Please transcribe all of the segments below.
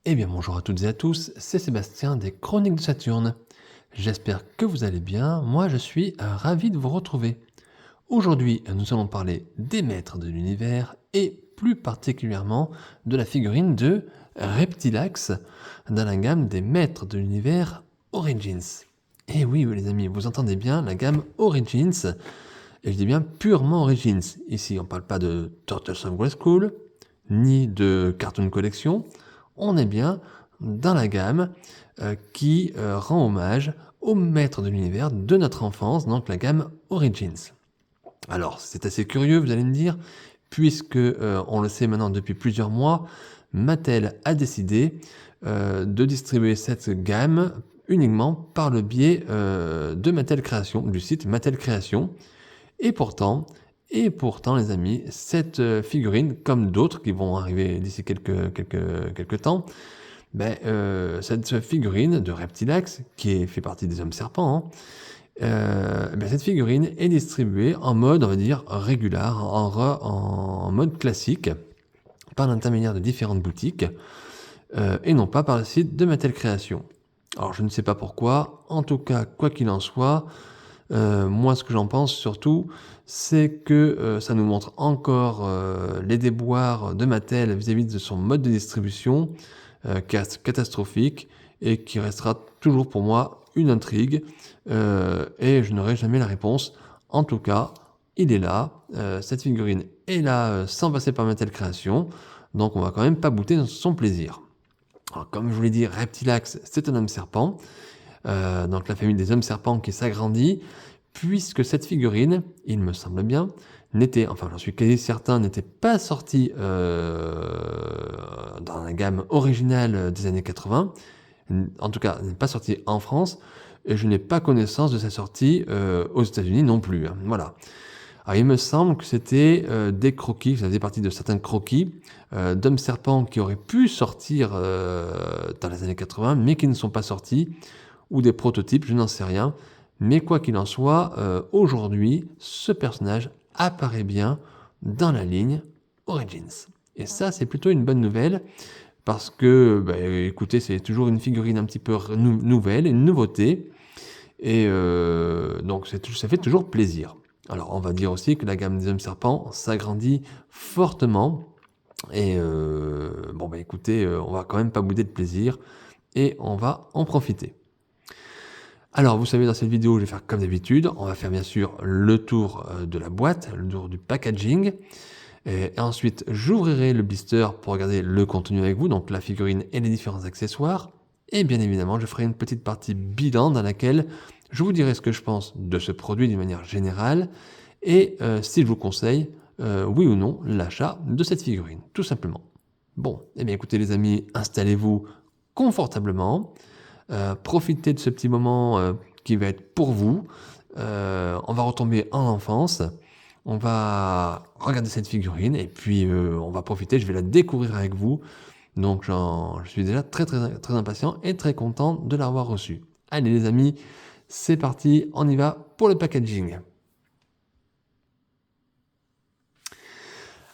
Eh bien bonjour à toutes et à tous, c'est Sébastien des Chroniques de Saturne. J'espère que vous allez bien, moi je suis ravi de vous retrouver. Aujourd'hui nous allons parler des maîtres de l'univers et plus particulièrement de la figurine de Reptilax dans la gamme des maîtres de l'univers Origins. Et oui, les amis, vous entendez bien la gamme Origins, et je dis bien purement Origins. Ici on ne parle pas de Turtles of Grayskull, ni de Cartoon Collection, on est bien dans la gamme qui rend hommage au maître de l'univers de notre enfance, donc la gamme Origins. Alors, c'est assez curieux, vous allez me dire, puisque on le sait maintenant depuis plusieurs mois, Mattel a décidé de distribuer cette gamme uniquement par le biais de Mattel Création, du site Mattel Création. Et pourtant, les amis, cette figurine, comme d'autres qui vont arriver d'ici quelques temps, cette figurine de Reptilax, qui fait partie des Hommes Serpents, cette figurine est distribuée en mode, on va dire, régulier, en mode classique, par l'intermédiaire de différentes boutiques, et non pas par le site de Mattel Création. Alors je ne sais pas pourquoi, en tout cas, quoi qu'il en soit, moi ce que j'en pense surtout, c'est que ça nous montre encore les déboires de Mattel vis-à-vis de son mode de distribution, catastrophique, et qui restera toujours pour moi une intrigue, et je n'aurai jamais la réponse. En tout cas, il est là, cette figurine est là sans passer par Mattel Création, donc on va quand même pas bouter dans son plaisir. Alors, comme je vous l'ai dit, Reptilax, c'est un homme serpent, donc la famille des hommes serpents qui s'agrandit, puisque cette figurine, il me semble bien, j'en suis quasi certain, n'était pas sortie dans la gamme originale des années 80, en tout cas, n'est pas sortie en France, et je n'ai pas connaissance de sa sortie aux États-Unis non plus. Voilà. Alors, il me semble que c'était des croquis, ça faisait partie de certains croquis d'hommes serpents qui auraient pu sortir dans les années 80, mais qui ne sont pas sortis, ou des prototypes, je n'en sais rien. Mais quoi qu'il en soit, aujourd'hui, ce personnage apparaît bien dans la ligne Origins. Et ça, c'est plutôt une bonne nouvelle, parce que, écoutez, c'est toujours une figurine un petit peu nouvelle, une nouveauté, et donc ça fait toujours plaisir. Alors, on va dire aussi que la gamme des hommes serpents s'agrandit fortement, et écoutez, on va quand même pas bouder de plaisir, et on va en profiter. Alors, vous savez, dans cette vidéo, je vais faire comme d'habitude. On va faire bien sûr le tour de la boîte, le tour du packaging. Et ensuite, j'ouvrirai le blister pour regarder le contenu avec vous, donc la figurine et les différents accessoires. Et bien évidemment, je ferai une petite partie bilan dans laquelle je vous dirai ce que je pense de ce produit d'une manière générale et si je vous conseille, oui ou non, l'achat de cette figurine, tout simplement. Bon, eh bien écoutez les amis, installez-vous confortablement. Profitez de ce petit moment qui va être pour vous. On va retomber en enfance. On va regarder cette figurine et puis on va profiter. Je vais la découvrir avec vous. Donc je suis déjà très impatient et très content de l'avoir reçue. Allez les amis, c'est parti. On y va pour le packaging.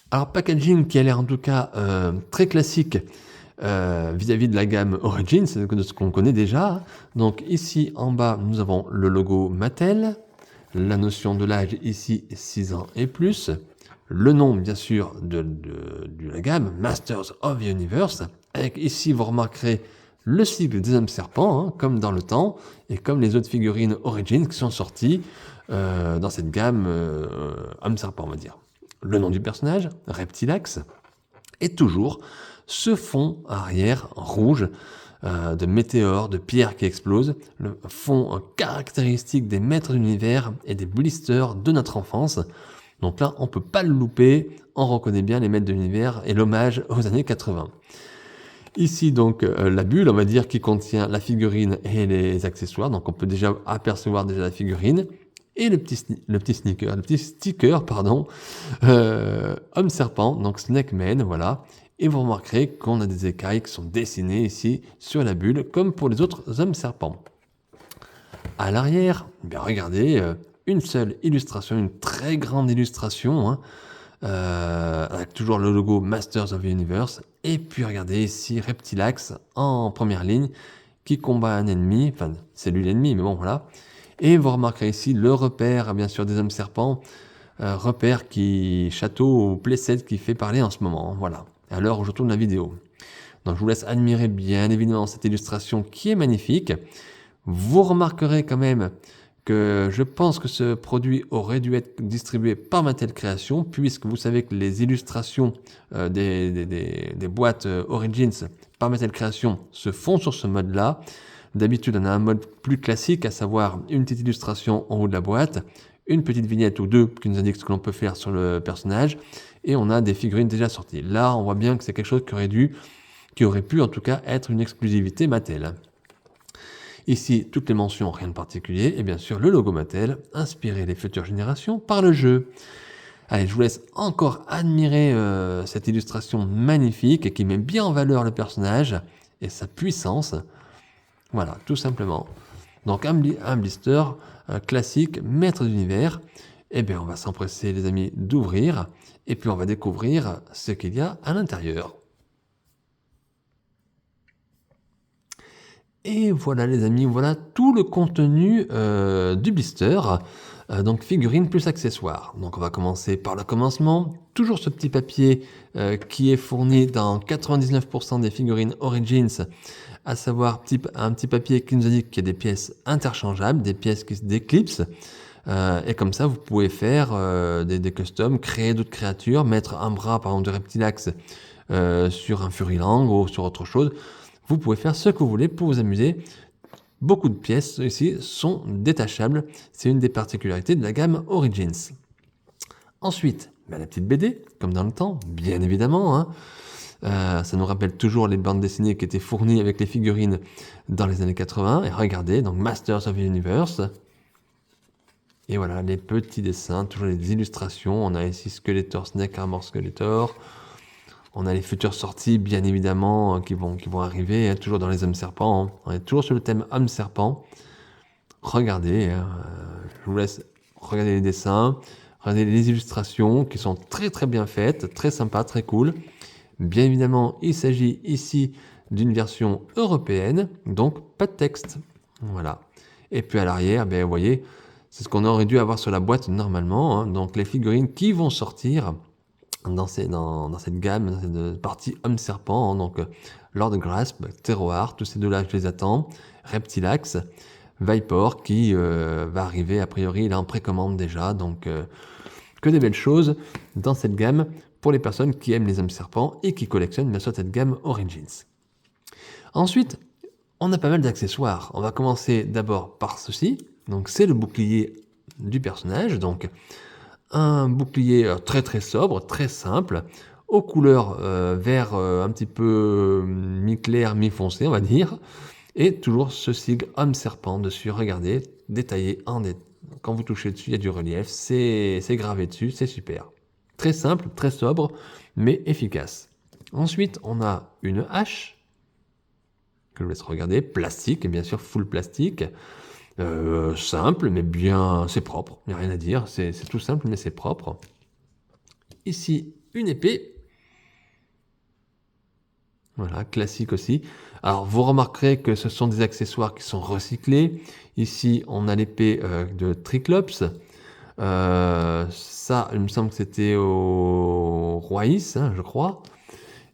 Alors packaging qui a l'air en tout cas très classique. Vis-à-vis de la gamme Origins, de ce qu'on connaît déjà. Donc ici en bas, nous avons le logo Mattel, la notion de l'âge ici 6 ans et plus, le nom bien sûr de la gamme Masters of the Universe, avec ici vous remarquerez le cycle des hommes serpents, comme dans le temps, et comme les autres figurines Origins qui sont sorties dans cette gamme hommes serpents, on va dire. Le nom du personnage, Reptilax, et toujours ce fond arrière rouge de météores, de pierres qui explosent, le fond caractéristique des maîtres de l'univers et des blisters de notre enfance. Donc là, on ne peut pas le louper, on reconnaît bien les maîtres de l'univers et l'hommage aux années 80. Ici donc la bulle, on va dire, qui contient la figurine et les accessoires, donc on peut déjà apercevoir la figurine. Et le petit sticker, homme serpent, donc Snake Man, voilà. Et vous remarquerez qu'on a des écailles qui sont dessinées ici sur la bulle, comme pour les autres hommes serpents. À l'arrière, regardez, une seule illustration, une très grande illustration, avec toujours le logo Masters of the Universe. Et puis regardez ici Reptilax en première ligne qui combat un ennemi, enfin c'est lui l'ennemi, mais bon voilà. Et vous remarquerez ici le repère, bien sûr, des hommes serpents, repère qui, château ou playset qui fait parler en ce moment, voilà, à l'heure où je tourne la vidéo. Donc je vous laisse admirer bien évidemment cette illustration qui est magnifique. Vous remarquerez quand même que je pense que ce produit aurait dû être distribué par Mattel Création, puisque vous savez que les illustrations des boîtes Origins par Mattel Création se font sur ce mode-là. D'habitude, on a un mode plus classique, à savoir une petite illustration en haut de la boîte, une petite vignette ou deux qui nous indique ce que l'on peut faire sur le personnage, et on a des figurines déjà sorties. Là, on voit bien que c'est quelque chose qui aurait pu en tout cas être une exclusivité Mattel. Ici, toutes les mentions, rien de particulier, et bien sûr le logo Mattel, inspirer les futures générations par le jeu. Allez, je vous laisse encore admirer cette illustration magnifique et qui met bien en valeur le personnage et sa puissance. Voilà, tout simplement. Donc un blister classique, maître d'univers. Eh bien, on va s'empresser, les amis, d'ouvrir et puis on va découvrir ce qu'il y a à l'intérieur. Et voilà les amis, voilà tout le contenu du blister, donc figurines plus accessoires. Donc on va commencer par le commencement, toujours ce petit papier qui est fourni dans 99% des figurines Origins, à savoir un petit papier qui nous indique qu'il y a des pièces interchangeables, des pièces qui se déclipsent, et comme ça vous pouvez faire des customs, créer d'autres créatures, mettre un bras par exemple de Reptilax sur un Furilang ou sur autre chose. Vous pouvez faire ce que vous voulez pour vous amuser. Beaucoup de pièces ici sont détachables. C'est une des particularités de la gamme Origins. Ensuite, la petite BD, comme dans le temps, bien évidemment. Hein. Ça nous rappelle toujours les bandes dessinées qui étaient fournies avec les figurines dans les années 80. Et regardez, donc Masters of the Universe. Et voilà, les petits dessins, toujours les illustrations. On a ici Skeletor, Snake Armor Skeletor. On a les futures sorties, bien évidemment, qui vont arriver, hein, toujours dans les hommes serpents. Hein. On est toujours sur le thème hommes serpents. Regardez, je vous laisse regarder les dessins, regardez les illustrations qui sont très très bien faites, très sympa, très cool. Bien évidemment, il s'agit ici d'une version européenne, donc pas de texte. Voilà. Et puis à l'arrière, ben, vous voyez, c'est ce qu'on aurait dû avoir sur la boîte normalement. Hein. Donc les figurines qui vont sortir dans cette gamme, dans cette partie homme-serpent, hein, donc Lord Grasp, Terroir, tous ces deux-là, je les attends, Reptilax, Vipor, qui va arriver, a priori, il est en précommande déjà, donc que des belles choses dans cette gamme pour les personnes qui aiment les hommes-serpents et qui collectionnent bien sûr cette gamme Origins. Ensuite, on a pas mal d'accessoires. On va commencer d'abord par ceci, donc c'est le bouclier du personnage, donc un bouclier très très sobre, très simple, aux couleurs vert un petit peu mi-clair, mi-foncé, on va dire, et toujours ce sigle homme-serpent dessus, regardez, détaillé quand vous touchez dessus, il y a du relief, c'est gravé dessus, c'est super. Très simple, très sobre, mais efficace. Ensuite, on a une hache, que je vous laisse regarder, plastique, et bien sûr full plastique, simple, mais bien, c'est propre, il n'y a rien à dire, c'est tout simple, mais c'est propre. Ici, une épée. Voilà, classique aussi. Alors, vous remarquerez que ce sont des accessoires qui sont recyclés. Ici, on a l'épée de Triclops. Ça, il me semble que c'était au Royis, hein, je crois.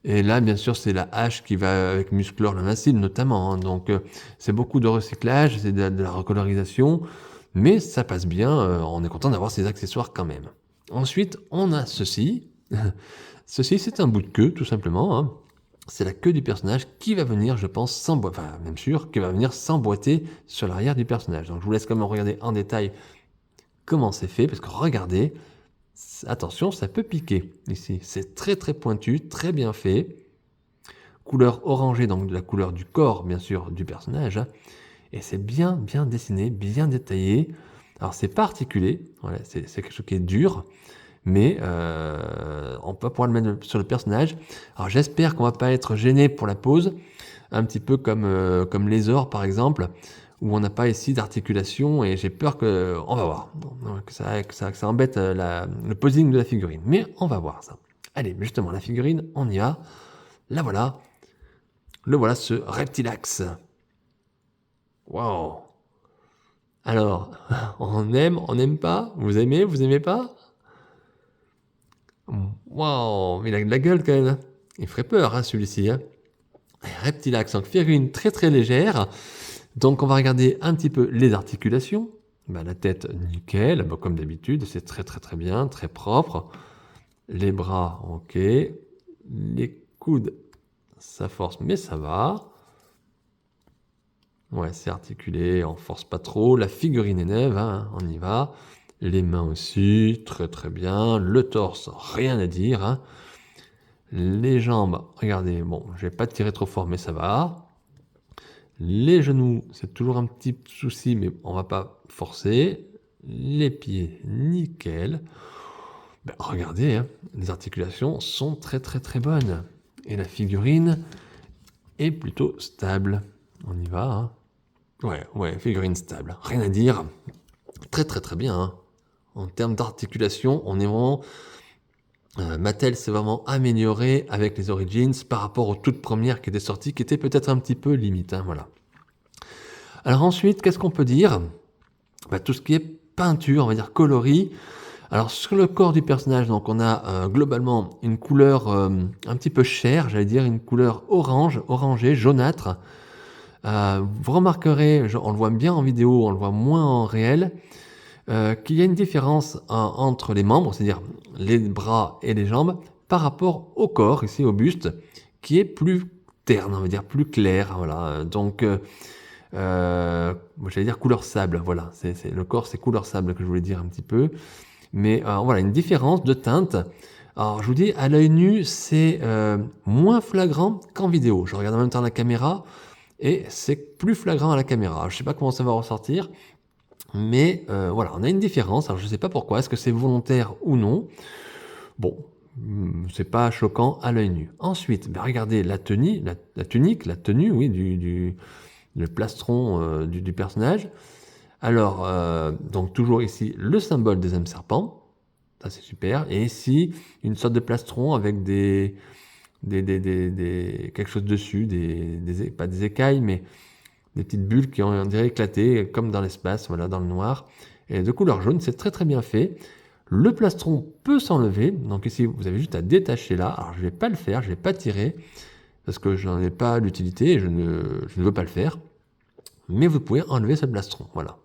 Et là, bien sûr, c'est la hache qui va avec Musclor Lamincile notamment. Hein. Donc, c'est beaucoup de recyclage, c'est de la recolorisation, mais ça passe bien. On est content d'avoir ces accessoires quand même. Ensuite, on a ceci. Ceci, c'est un bout de queue, tout simplement. Hein. C'est la queue du personnage qui va venir, je pense, qui va venir s'emboîter sur l'arrière du personnage. Donc, je vous laisse quand même regarder en détail comment c'est fait, parce que regardez. Attention, ça peut piquer ici. C'est très très pointu, très bien fait. Couleur orangée, donc de la couleur du corps, bien sûr, du personnage. Hein. Et c'est bien bien dessiné, bien détaillé. Alors c'est pas articulé, voilà, c'est quelque chose qui est dur, mais on peut pouvoir le mettre sur le personnage. Alors j'espère qu'on va pas être gêné pour la pose, un petit peu comme Lézor par exemple, où on n'a pas ici d'articulation et j'ai peur que... On va voir, que ça embête le posing de la figurine. Mais on va voir ça. Allez, justement, la figurine, on y va. La voilà. Le voilà, ce Reptilax. Waouh. Alors, on aime, on n'aime pas? Vous aimez pas? Waouh, il a de la gueule quand même. Il ferait peur, hein, celui-ci. Hein. Reptilax, donc figurine très très légère. Donc on va regarder un petit peu les articulations. La tête, nickel, comme d'habitude, c'est très très très bien, très propre. Les bras, ok. Les coudes, ça force, mais ça va. Ouais, c'est articulé, on force pas trop. La figurine est neuve, hein, on y va. Les mains aussi, très très bien. Le torse, rien à dire. Hein. Les jambes, regardez, bon, je vais pas tirer trop fort, mais ça va. Les genoux, c'est toujours un petit souci, mais on va pas forcer. Les pieds, nickel. Regardez, hein, les articulations sont très très très bonnes. Et la figurine est plutôt stable. On y va. Hein. Ouais, figurine stable. Rien à dire. Très très très bien. Hein. En termes d'articulation, on est vraiment... Mattel s'est vraiment amélioré avec les Origins par rapport aux toutes premières qui étaient sorties, qui étaient peut-être un petit peu limite. Hein, voilà. Alors ensuite, qu'est-ce qu'on peut dire? Tout ce qui est peinture, on va dire coloris. Alors sur le corps du personnage, donc on a globalement une couleur un petit peu chair, j'allais dire une couleur orangée, jaunâtre. Vous remarquerez, on le voit bien en vidéo, on le voit moins en réel, qu'il y a une différence entre les membres, c'est-à-dire les bras et les jambes, par rapport au corps, ici au buste, qui est plus terne, on va dire plus clair. Voilà. Donc, j'allais dire couleur sable. Voilà, le corps, c'est couleur sable que je voulais dire un petit peu. Mais voilà, une différence de teinte. Alors, je vous dis, à l'œil nu, c'est moins flagrant qu'en vidéo. Je regarde en même temps la caméra et c'est plus flagrant à la caméra. Alors, je ne sais pas comment ça va ressortir. Mais voilà, on a une différence. Alors je ne sais pas pourquoi, est-ce que c'est volontaire ou non? Bon, c'est pas choquant à l'œil nu. Ensuite, regardez la tenue, la tunique, la tenue, oui, le plastron du personnage. Alors, donc toujours ici, le symbole des âmes serpents. Ça, c'est super. Et ici, une sorte de plastron avec quelque chose dessus, pas des écailles, mais des petites bulles qui ont, on dirait, éclaté, comme dans l'espace, voilà, dans le noir. Et de couleur jaune, c'est très très bien fait. Le plastron peut s'enlever, donc ici, vous avez juste à détacher là. Alors, je ne vais pas le faire, je ne vais pas tirer, parce que je n'en ai pas l'utilité, et je ne veux pas le faire. Mais vous pouvez enlever ce plastron, voilà.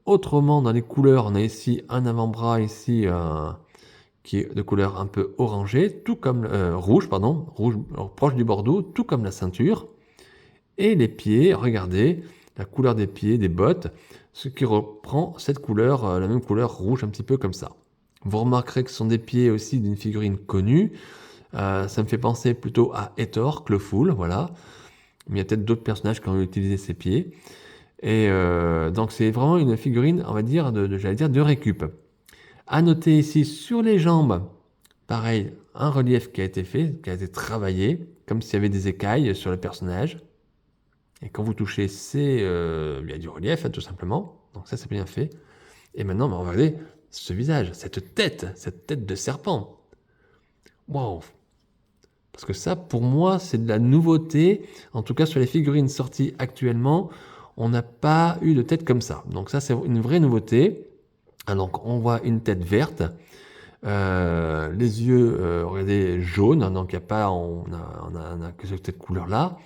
Autrement, dans les couleurs, on a ici un avant-bras, ici, qui est de couleur un peu orangée, tout comme rouge proche du bordeaux, tout comme la ceinture. Et les pieds, regardez, la couleur des pieds, des bottes, ce qui reprend cette couleur, la même couleur rouge, un petit peu comme ça. Vous remarquerez que ce sont des pieds aussi d'une figurine connue. Ça me fait penser plutôt à Hathor, Clawful, voilà. Mais il y a peut-être d'autres personnages qui ont utilisé ces pieds. Et donc c'est vraiment une figurine, on va dire, de récup. À noter ici, sur les jambes, pareil, un relief qui a été fait, qui a été travaillé, comme s'il y avait des écailles sur le personnage. Et quand vous touchez, il y a du relief, hein, tout simplement. Donc ça, c'est bien fait. Et maintenant, regardez ce visage, cette tête de serpent. Waouh! Parce que ça, pour moi, c'est de la nouveauté. En tout cas, sur les figurines sorties actuellement, on n'a pas eu de tête comme ça. Donc ça, c'est une vraie nouveauté. Donc on voit une tête verte. Les yeux, regardez, jaunes. Donc il n'y a pas, on a que cette couleur-là.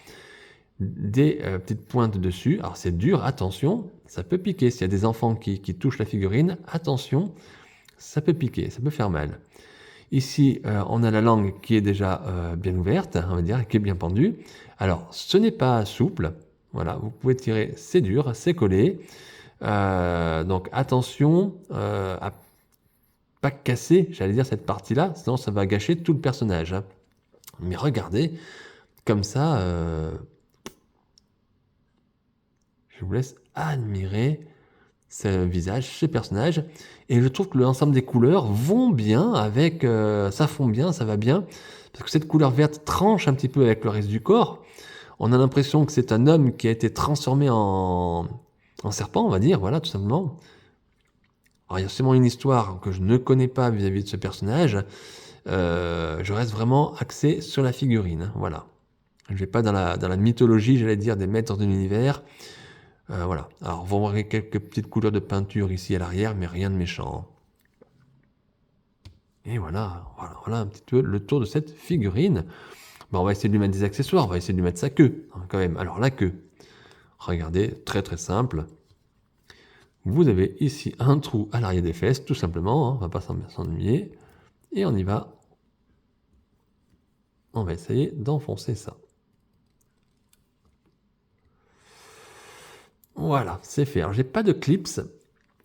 Des petites pointes dessus. Alors c'est dur, attention, ça peut piquer. S'il y a des enfants qui touchent la figurine, attention, ça peut piquer, ça peut faire mal. Ici, on a la langue qui est déjà bien ouverte, on va dire, qui est bien pendue. Alors, ce n'est pas souple. Voilà, vous pouvez tirer, c'est dur, c'est collé. Donc attention à pas casser, j'allais dire, cette partie-là, sinon ça va gâcher tout le personnage. Hein. Mais regardez, comme ça... Je vous laisse admirer ce visage, ce personnage. Et je trouve que l'ensemble des couleurs vont bien avec... ça fond bien, ça va bien. Parce que cette couleur verte tranche un petit peu avec le reste du corps. On a l'impression que c'est un homme qui a été transformé en serpent, on va dire, voilà, tout simplement. Alors, il y a sûrement une histoire que je ne connais pas vis-à-vis de ce personnage. Je reste vraiment axé sur la figurine, hein, voilà. Je ne vais pas dans la mythologie, j'allais dire, des maîtres de l'univers. Voilà. Alors, vous voyez quelques petites couleurs de peinture ici à l'arrière, mais rien de méchant. Et voilà un petit peu le tour de cette figurine. On va essayer de lui mettre des accessoires, on va essayer de lui mettre sa queue, hein, quand même. Alors, la queue, regardez, très très simple. Vous avez ici un trou à l'arrière des fesses, tout simplement, hein, on ne va pas s'ennuyer. Et on y va. On va essayer d'enfoncer ça. Voilà, c'est fait. Alors, j'ai pas de clips.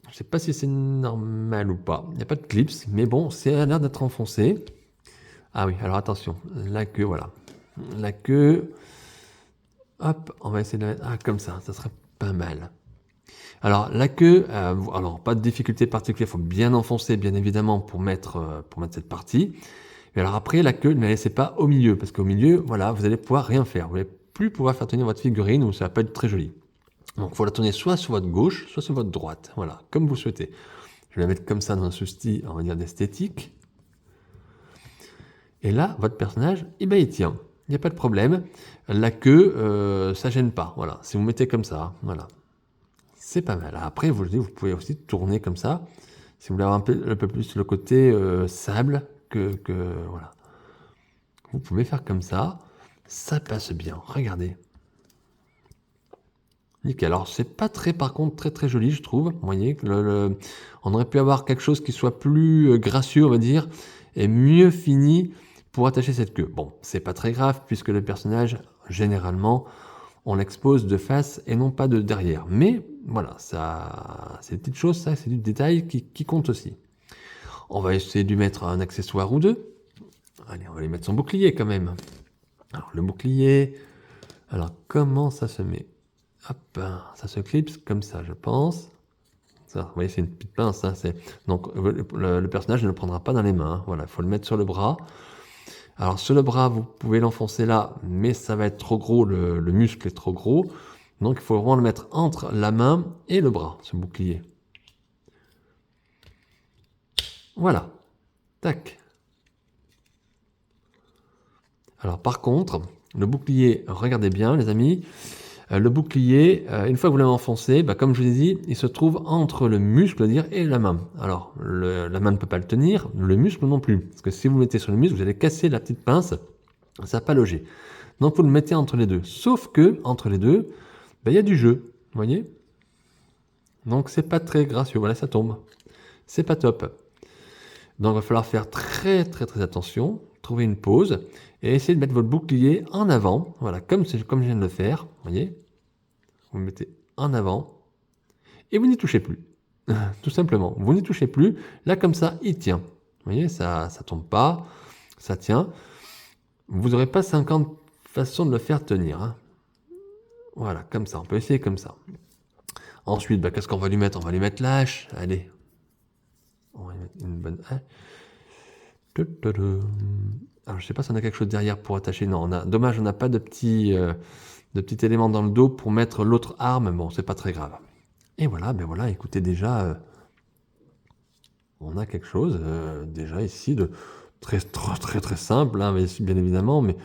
Je sais pas si c'est normal ou pas. Il n'y a pas de clips, mais bon, c'est à l'air d'être enfoncé. Ah oui, alors attention, la queue, voilà. La queue, hop, on va essayer de la mettre comme ça serait pas mal. Alors, la queue, alors pas de difficulté particulière, il faut bien enfoncer, bien évidemment, pour mettre cette partie. Mais alors après, la queue, ne la laissez pas au milieu, parce qu'au milieu, voilà, vous allez pouvoir rien faire. Vous n'allez plus pouvoir faire tenir votre figurine, ou ça va pas être très joli. Donc, il faut la tourner soit sur votre gauche, soit sur votre droite. Voilà, comme vous souhaitez. Je vais la mettre comme ça dans un souci, on va dire, d'esthétique. Et là, votre personnage, eh ben, il tient. Il n'y a pas de problème. La queue, ça gêne pas. Voilà, si vous mettez comme ça, voilà. C'est pas mal. Après, vous pouvez aussi tourner comme ça. Si vous voulez avoir un peu plus le côté sable que voilà. Vous pouvez faire comme ça. Ça passe bien. Regardez. Nickel. Alors, c'est pas très, par contre, très très joli, je trouve. Vous voyez, on aurait pu avoir quelque chose qui soit plus gracieux, on va dire, et mieux fini pour attacher cette queue. Bon, c'est pas très grave, puisque le personnage, généralement, on l'expose de face et non pas de derrière. Mais voilà, ça, c'est des petites choses, ça, c'est du détail qui compte aussi. On va essayer de lui mettre un accessoire ou deux. Allez, on va lui mettre son bouclier quand même. Alors, le bouclier, alors comment ça se met? Hop, ça se clipse comme ça, je pense. Ça, vous voyez, c'est une petite pince. Hein, donc, le personnage ne le prendra pas dans les mains. Hein, voilà, il faut le mettre sur le bras. Alors, sur le bras, vous pouvez l'enfoncer là, mais ça va être trop gros, le muscle est trop gros. Donc, il faut vraiment le mettre entre la main et le bras, ce bouclier. Voilà. Tac. Alors, par contre, le bouclier, regardez bien, les amis. Le bouclier, une fois que vous l'avez enfoncé, comme je vous ai dit, il se trouve entre le muscle dire, et la main. Alors, la main ne peut pas le tenir, le muscle non plus. Parce que si vous le mettez sur le muscle, vous allez casser la petite pince, ça va pas loger. Donc, vous le mettez entre les deux. Sauf que, entre les deux, il y a du jeu, vous voyez. Donc, c'est pas très gracieux. Voilà, ça tombe. C'est pas top. Donc, il va falloir faire très, très, très attention, trouver une pause, et essayer de mettre votre bouclier en avant, voilà, comme je viens de le faire, vous voyez. Vous le mettez en avant, et vous n'y touchez plus. Tout simplement, vous n'y touchez plus. Là, comme ça, il tient. Vous voyez, ça tombe pas, ça tient. Vous n'aurez pas 50 façons de le faire tenir. Hein. Voilà, comme ça, on peut essayer comme ça. Ensuite, qu'est-ce qu'on va lui mettre? On va lui mettre la hache. Allez. On va lui mettre une bonne hache. Alors, je sais pas si on a quelque chose derrière pour attacher. Non, dommage, on n'a pas de petit élément dans le dos pour mettre l'autre arme. Bon, c'est pas très grave. Et voilà, voilà, écoutez, déjà, on a quelque chose déjà ici de très, très, très, très simple, hein, bien évidemment, mais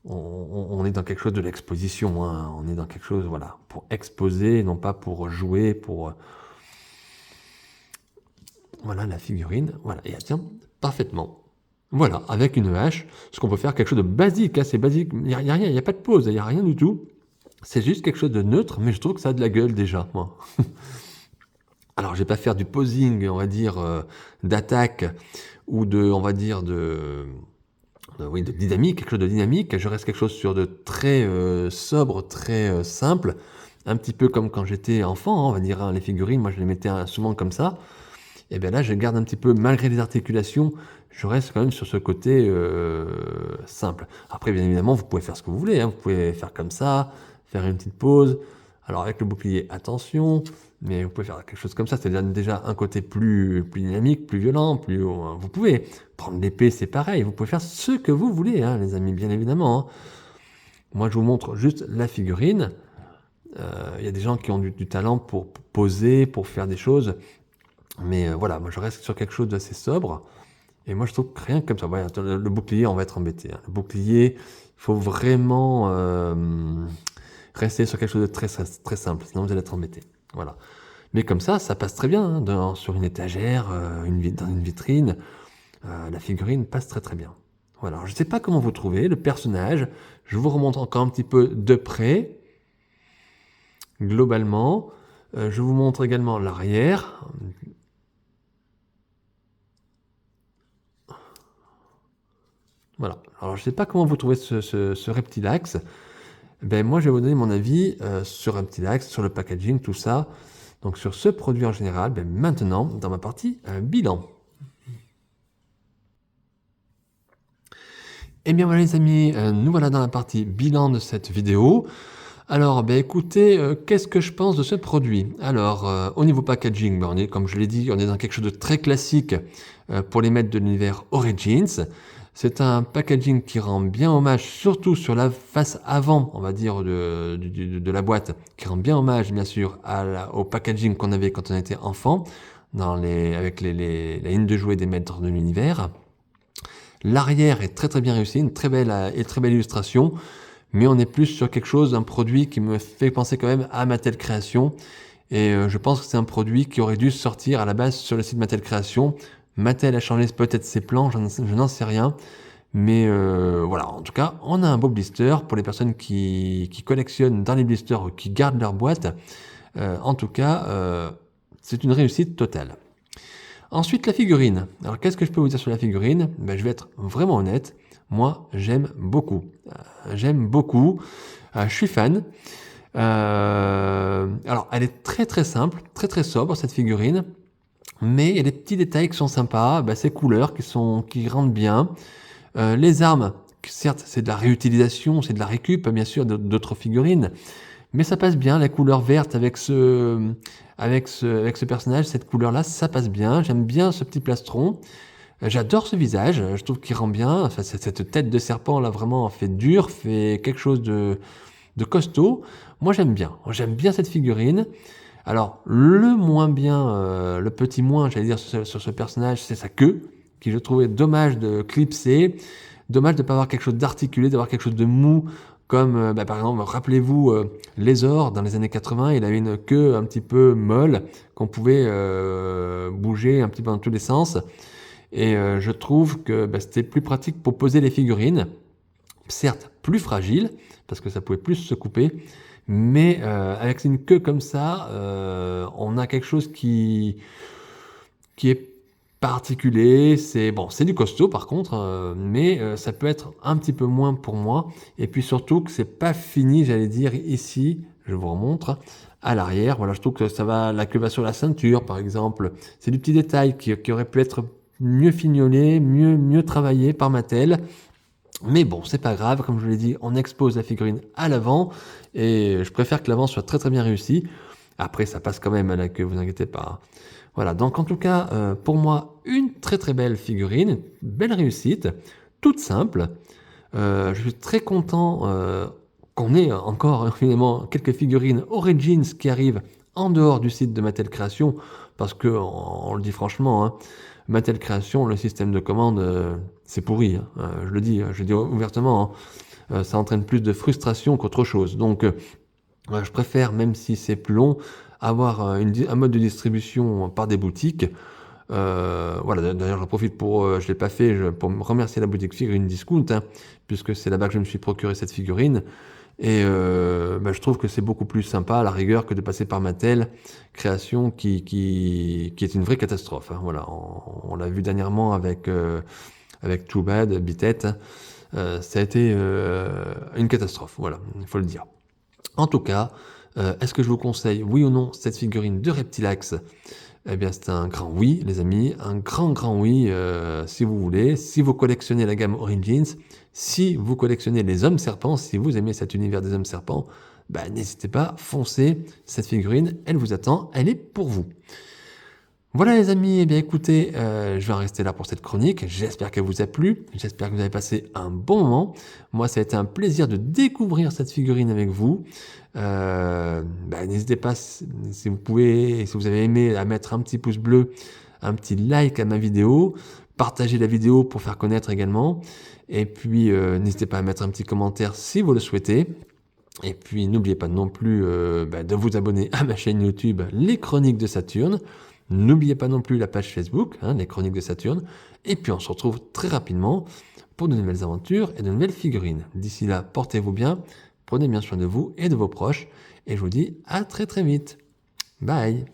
on est dans quelque chose de l'exposition. Hein, on est dans quelque chose, voilà, pour exposer, non pas pour jouer, pour... Voilà la figurine, voilà, et elle tient parfaitement. Voilà, avec une hache, ce qu'on peut faire, quelque chose de basique, assez basique, il n'y a rien, il n'y a pas de pause, il n'y a rien du tout. C'est juste quelque chose de neutre, mais je trouve que ça a de la gueule déjà, moi. Alors, je vais pas faire du posing, on va dire, d'attaque, ou on va dire, de dynamique, quelque chose de dynamique. Je reste quelque chose sur de très sobre, très simple, un petit peu comme quand j'étais enfant, hein, on va dire, hein, les figurines, moi je les mettais souvent comme ça. Et bien là, je garde un petit peu, malgré les articulations, je reste quand même sur ce côté simple. Après, bien évidemment, vous pouvez faire ce que vous voulez. Hein. Vous pouvez faire comme ça, faire une petite pause. Alors avec le bouclier, attention, mais vous pouvez faire quelque chose comme ça. C'est déjà un côté plus dynamique, plus violent. Vous pouvez prendre l'épée, c'est pareil. Vous pouvez faire ce que vous voulez, hein, les amis, bien évidemment. Hein. Moi, je vous montre juste la figurine. Il y a des gens qui ont du talent pour poser, pour faire des choses. Mais voilà, moi, je reste sur quelque chose d'assez sobre. Et moi, je trouve que rien que comme ça, voilà, le bouclier, on va être embêté. Le bouclier, il faut vraiment rester sur quelque chose de très, très simple, sinon vous allez être embêté. Voilà. Mais comme ça passe très bien, sur une étagère, dans une vitrine. La figurine passe très très bien. Voilà. Alors, je ne sais pas comment vous trouvez le personnage. Je vous remonte encore un petit peu de près. Globalement, je vous montre également l'arrière. Voilà. Alors, je ne sais pas comment vous trouvez ce Reptilax. Ben, moi, je vais vous donner mon avis sur Reptilax, sur le packaging, tout ça. Donc, sur ce produit en général, ben, maintenant, dans ma partie bilan. Eh bien voilà les amis, nous voilà dans la partie bilan de cette vidéo. Alors, ben écoutez, qu'est-ce que je pense de ce produit? Alors, au niveau packaging, ben, on est, comme je l'ai dit, on est dans quelque chose de très classique pour les maîtres de l'univers Origins. C'est un packaging qui rend bien hommage, surtout sur la face avant, on va dire, de la boîte, qui rend bien hommage, bien sûr, au packaging qu'on avait quand on était enfant, avec la ligne de jouets des maîtres de l'univers. L'arrière est très très bien réussi, une très belle illustration, mais on est plus sur quelque chose, un produit qui me fait penser quand même à Mattel Création. Et je pense que c'est un produit qui aurait dû sortir à la base sur le site Mattel Création. Mattel a changé peut-être ses plans, je n'en sais rien. Mais voilà, en tout cas, on a un beau blister pour les personnes qui collectionnent dans les blisters ou qui gardent leur boîte. En tout cas, c'est une réussite totale. Ensuite, la figurine. Alors, qu'est-ce que je peux vous dire sur la figurine? Ben, je vais être vraiment honnête. Moi, j'aime beaucoup. Je suis fan. Alors, elle est très très simple, très très sobre cette figurine. Mais il y a des petits détails qui sont sympas. Ben, ces couleurs qui rendent bien. Les armes, certes, c'est de la réutilisation, c'est de la récup, bien sûr, d'autres figurines. Mais ça passe bien, la couleur verte avec ce personnage, cette couleur-là, ça passe bien. J'aime bien ce petit plastron. J'adore ce visage, je trouve qu'il rend bien. Enfin, cette tête de serpent, là, vraiment, fait dur, fait quelque chose de costaud. Moi, j'aime bien. J'aime bien cette figurine. Alors, le moins bien, le petit moins, j'allais dire, sur ce personnage, c'est sa queue, qui je trouvais dommage de clipser. Dommage de ne pas avoir quelque chose d'articulé, d'avoir quelque chose de mou. Comme par exemple, rappelez-vous Lézor, dans les années 80, il avait une queue un petit peu molle qu'on pouvait bouger un petit peu dans tous les sens. Et je trouve que c'était plus pratique pour poser les figurines. Certes, plus fragile, parce que ça pouvait plus se couper. Mais avec une queue comme ça, on a quelque chose qui est particulier, c'est du costaud par contre, mais ça peut être un petit peu moins pour moi. Et puis surtout que c'est pas fini, j'allais dire ici, je vous remontre, à l'arrière. Voilà, je trouve que la queue va sur la ceinture par exemple. C'est du petit détail qui aurait pu être mieux fignolé, mieux travaillé par Mattel. Mais bon, c'est pas grave, comme je vous l'ai dit, on expose la figurine à l'avant, et je préfère que l'avant soit très très bien réussi. Après, ça passe quand même à la queue, vous inquiétez pas. Voilà, donc en tout cas, pour moi, une très très belle figurine, une belle réussite, toute simple. Je suis très content qu'on ait encore finalement quelques figurines Origins qui arrivent en dehors du site de Mattel Création, parce que, on le dit franchement, hein, Mattel Création, le système de commande, c'est pourri. Hein, je le dis ouvertement, hein, ça entraîne plus de frustration qu'autre chose. Donc, je préfère, même si c'est plus long, avoir un mode de distribution par des boutiques. Voilà, d'ailleurs, j'en profite je ne l'ai pas fait, pour me remercier la boutique Figurine Discount, hein, puisque c'est là-bas que je me suis procuré cette figurine. Et je trouve que c'est beaucoup plus sympa, à la rigueur, que de passer par Mattel Création, qui est une vraie catastrophe. Hein, voilà, on l'a vu dernièrement avec Too Bad, Bitet. Ça a été une catastrophe, voilà, il faut le dire. En tout cas, est-ce que je vous conseille, oui ou non, cette figurine de Reptilax? Eh bien, c'est un grand oui, les amis, un grand oui, si vous voulez. Si vous collectionnez la gamme Origins, si vous collectionnez les hommes serpents, si vous aimez cet univers des hommes serpents, n'hésitez pas, foncez, cette figurine, elle vous attend, elle est pour vous. Voilà les amis, eh bien écoutez, je vais en rester là pour cette chronique. J'espère qu'elle vous a plu, j'espère que vous avez passé un bon moment. Moi, ça a été un plaisir de découvrir cette figurine avec vous. N'hésitez pas, si vous pouvez, et si vous avez aimé, à mettre un petit pouce bleu, un petit like à ma vidéo, partager la vidéo pour faire connaître également. Et puis, n'hésitez pas à mettre un petit commentaire si vous le souhaitez. Et puis, n'oubliez pas non plus de vous abonner à ma chaîne YouTube Les Chroniques de Saturne. N'oubliez pas non plus la page Facebook, Les Chroniques de Saturne. Et puis, on se retrouve très rapidement pour de nouvelles aventures et de nouvelles figurines. D'ici là, portez-vous bien, prenez bien soin de vous et de vos proches. Et je vous dis à très très vite. Bye!